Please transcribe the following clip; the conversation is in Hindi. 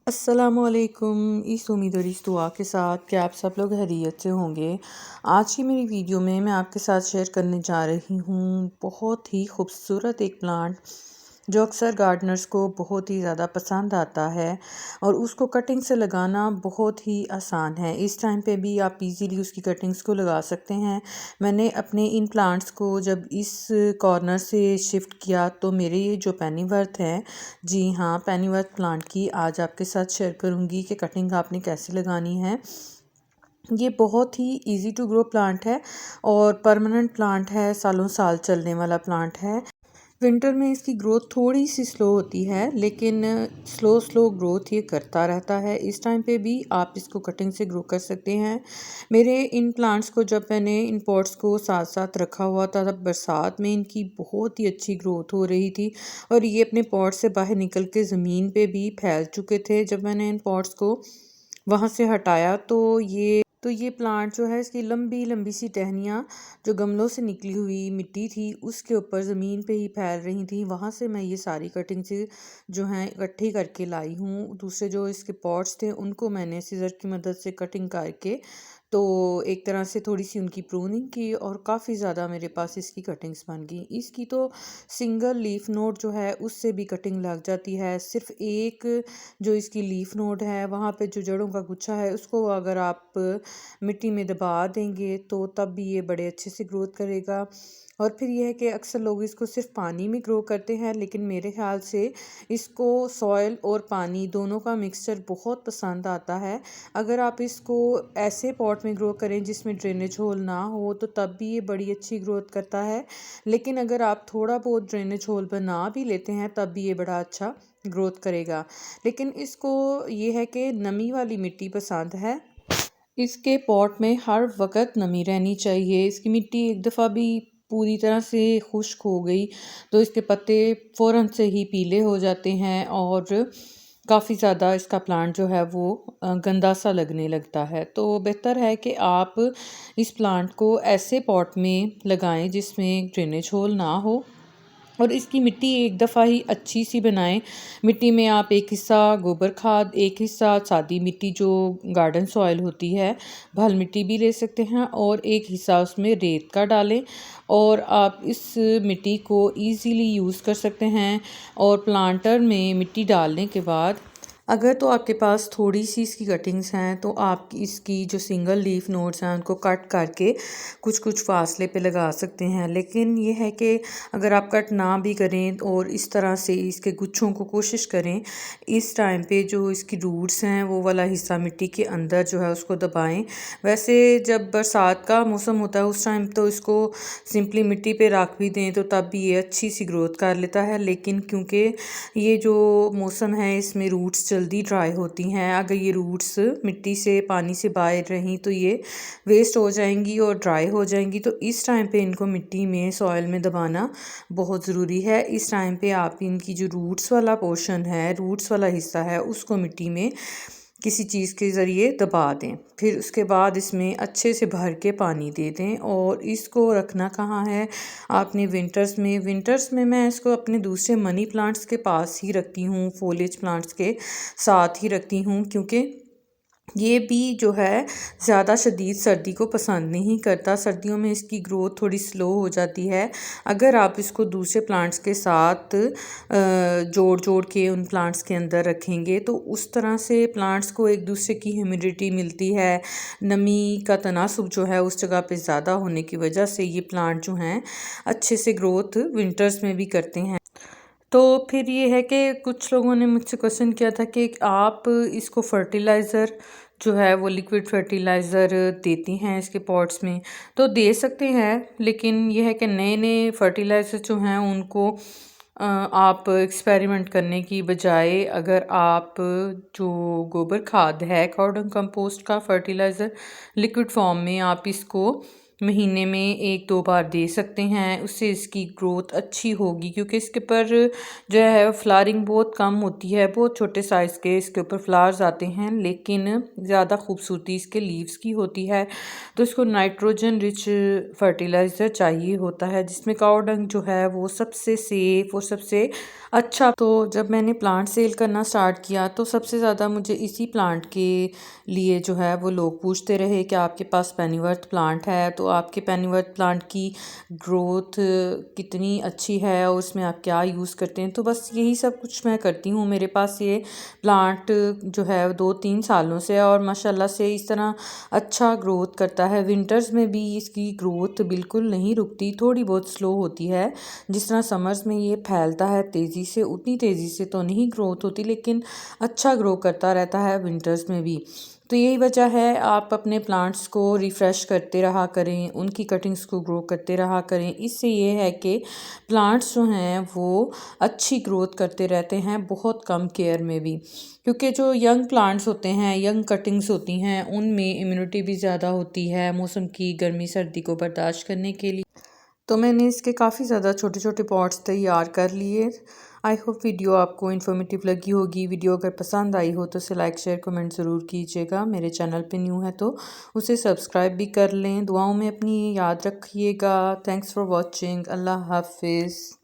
अस्सलामुअलैकुम। इस उम्मीद और इस दुआ के साथ कि आप सब लोग खैरियत से होंगे। आज की मेरी वीडियो में मैं आपके साथ शेयर करने जा रही हूँ बहुत ही खूबसूरत एक प्लांट जो अक्सर गार्डनर्स को बहुत ही ज़्यादा पसंद आता है और उसको कटिंग से लगाना बहुत ही आसान है। इस टाइम पे भी आप इजीली उसकी कटिंग्स को लगा सकते हैं। मैंने अपने इन प्लांट्स को जब इस कॉर्नर से शिफ्ट किया तो मेरे ये जो पेनीवर्थ हैं, जी हाँ, पेनीवर्थ प्लांट की आज आपके साथ शेयर करूँगी कि कटिंग आपने कैसे लगानी है। ये बहुत ही इजी टू ग्रो प्लांट है और परमानेंट प्लांट है, सालों साल चलने वाला प्लांट है। विंटर में इसकी ग्रोथ थोड़ी सी स्लो होती है, लेकिन स्लो स्लो ग्रोथ ये करता रहता है। इस टाइम पे भी आप इसको कटिंग से ग्रो कर सकते हैं। मेरे इन प्लांट्स को जब मैंने इन पॉट्स को साथ साथ रखा हुआ था तब बरसात में इनकी बहुत ही अच्छी ग्रोथ हो रही थी और ये अपने पॉट से बाहर निकल के ज़मीन पे भी फैल चुके थे। जब मैंने इन पॉट्स को वहाँ से हटाया तो ये प्लांट जो है इसकी लंबी लंबी सी टहनियाँ जो गमलों से निकली हुई मिट्टी थी उसके ऊपर ज़मीन पे ही फैल रही थी। वहाँ से मैं ये सारी कटिंग से जो हैं इकट्ठी करके लाई हूँ। दूसरे जो इसके पॉट्स थे उनको मैंने सीज़र की मदद से कटिंग करके तो एक तरह से थोड़ी सी उनकी प्रूनिंग की और काफ़ी ज़्यादा मेरे पास इसकी कटिंग्स बन गई। इसकी तो सिंगल लीफ नोड जो है उससे भी कटिंग लग जाती है। सिर्फ एक जो इसकी लीफ नोड है वहाँ पे जो जड़ों का गुच्छा है उसको अगर आप मिट्टी में दबा देंगे तो तब भी ये बड़े अच्छे से ग्रोथ करेगा। और फिर यह है कि अक्सर लोग इसको सिर्फ पानी में ग्रो करते हैं, लेकिन मेरे ख्याल से इसको सॉइल और पानी दोनों का मिक्सचर बहुत पसंद आता है। अगर आप इसको ऐसे पॉट में ग्रो करें जिसमें ड्रेनेज होल ना हो तो तब भी ये बड़ी अच्छी ग्रोथ करता है, लेकिन अगर आप थोड़ा बहुत ड्रेनेज होल बना भी लेते हैं तब भी ये बड़ा अच्छा ग्रोथ करेगा। लेकिन इसको ये है कि नमी वाली मिट्टी पसंद है। इसके पॉट में हर वक्त नमी रहनी चाहिए। इसकी मिट्टी एक दफ़ा भी पूरी तरह से खुश्क हो गई तो इसके पत्ते फ़ौरन से ही पीले हो जाते हैं और काफ़ी ज़्यादा इसका प्लांट जो है वो गंदा सा लगने लगता है। तो बेहतर है कि आप इस प्लांट को ऐसे पॉट में लगाएं जिसमें ड्रेनेज होल ना हो और इसकी मिट्टी एक दफ़ा ही अच्छी सी बनाएं। मिट्टी में आप एक हिस्सा गोबर खाद, एक हिस्सा सादी मिट्टी जो गार्डन सॉइल होती है, भल मिट्टी भी ले सकते हैं, और एक हिस्सा उसमें रेत का डालें और आप इस मिट्टी को इजीली यूज़ कर सकते हैं। और प्लांटर में मिट्टी डालने के बाद अगर तो आपके पास थोड़ी सी इसकी कटिंग्स हैं तो आप इसकी जो सिंगल लीफ नोड्स हैं उनको कट करके कुछ कुछ फासले पे लगा सकते हैं। लेकिन ये है कि अगर आप कट ना भी करें और इस तरह से इसके गुच्छों को कोशिश करें, इस टाइम पे जो इसकी रूट्स हैं वो वाला हिस्सा मिट्टी के अंदर जो है उसको दबाएं। वैसे जब बरसात का मौसम होता है उस टाइम तो इसको सिंपली मिट्टी पे रख भी दें तो तब भी ये अच्छी सी ग्रोथ कर लेता है। लेकिन क्योंकि ये जो मौसम है इसमें रूट्स जल्दी ड्राई होती हैं, अगर ये रूट्स मिट्टी से पानी से बाहर रहीं तो ये वेस्ट हो जाएंगी और ड्राई हो जाएंगी। तो इस टाइम पे इनको मिट्टी में सॉइल में दबाना बहुत ज़रूरी है। इस टाइम पे आप इनकी जो रूट्स वाला पोर्शन है, रूट्स वाला हिस्सा है, उसको मिट्टी में किसी चीज़ के ज़रिए दबा दें। फिर उसके बाद इसमें अच्छे से भर के पानी दे दें। और इसको रखना कहाँ है आपने, विंटर्स में मैं इसको अपने दूसरे मनी प्लांट्स के पास ही रखती हूँ, फोलेज प्लांट्स के साथ ही रखती हूँ, क्योंकि ये भी जो है ज़्यादा शदीद सर्दी को पसंद नहीं करता। सर्दियों में इसकी ग्रोथ थोड़ी स्लो हो जाती है। अगर आप इसको दूसरे प्लांट्स के साथ जोड़ जोड़ के उन प्लांट्स के अंदर रखेंगे तो उस तरह से प्लांट्स को एक दूसरे की ह्यूमिडिटी मिलती है। नमी का तनासुब जो है उस जगह पे ज़्यादा होने की वजह से ये प्लांट जो हैं अच्छे से ग्रोथ विंटर्स में भी करते हैं। तो फिर ये है कि कुछ लोगों ने मुझसे क्वेश्चन किया था कि आप इसको फर्टिलाइज़र जो है वो लिक्विड फर्टिलाइज़र देती हैं इसके पॉट्स में, तो दे सकते हैं। लेकिन ये है कि नए नए फर्टिलाइज़र जो हैं उनको आप एक्सपेरिमेंट करने की बजाय अगर आप जो गोबर खाद है, कॉर्डन कंपोस्ट का फर्टिलाइज़र लिक्विड फॉर्म में आप इसको महीने में 1-2 बार दे सकते हैं, उससे इसकी ग्रोथ अच्छी होगी क्योंकि इसके ऊपर जो है फ्लावरिंग बहुत कम होती है, बहुत छोटे साइज़ के इसके ऊपर फ्लावर्स आते हैं, लेकिन ज़्यादा खूबसूरती इसके लीव्स की होती है। तो इसको नाइट्रोजन रिच फर्टिलाइज़र चाहिए होता है, जिसमें काऊ डंग जो है वो सबसे सेफ़ और सबसे अच्छा। तो जब मैंने प्लांट सेल करना स्टार्ट किया तो सबसे ज़्यादा मुझे इसी प्लांट के लिए जो है वो लोग पूछते रहे कि आपके पास पेनीवर्थ प्लांट है, तो आपके पेनीवर्थ प्लांट की ग्रोथ कितनी अच्छी है और उसमें आप क्या यूज़ करते हैं। तो बस यही सब कुछ मैं करती हूँ। मेरे पास ये प्लांट जो है 2-3 सालों से है और माशाल्लाह से इस तरह अच्छा ग्रोथ करता है। विंटर्स में भी इसकी ग्रोथ बिल्कुल नहीं रुकती, थोड़ी बहुत स्लो होती है। जिस तरह समर्स में ये फैलता है तेज़ी से, उतनी तेज़ी से तो नहीं ग्रोथ होती, लेकिन अच्छा ग्रो करता रहता है विंटर्स में भी। तो यही वजह है, आप अपने प्लांट्स को रिफ़्रेश करते रहा करें, उनकी कटिंग्स को ग्रो करते रहा करें। इससे ये है कि प्लांट्स जो हैं वो अच्छी ग्रोथ करते रहते हैं बहुत कम केयर में भी, क्योंकि जो यंग प्लांट्स होते हैं, यंग कटिंग्स होती हैं, उनमें इम्यूनिटी भी ज़्यादा होती है मौसम की गर्मी सर्दी को बर्दाश्त करने के लिए। तो मैंने इसके काफ़ी ज़्यादा छोटे छोटे पॉट्स तैयार कर लिए। आई होप वीडियो आपको इन्फॉर्मेटिव लगी होगी। वीडियो अगर पसंद आई हो तो उसे लाइक शेयर कमेंट ज़रूर कीजिएगा। मेरे चैनल पे न्यू है तो उसे सब्सक्राइब भी कर लें। दुआओं में अपनी याद रखिएगा। Thanks for watching. अल्लाह हाफिज़।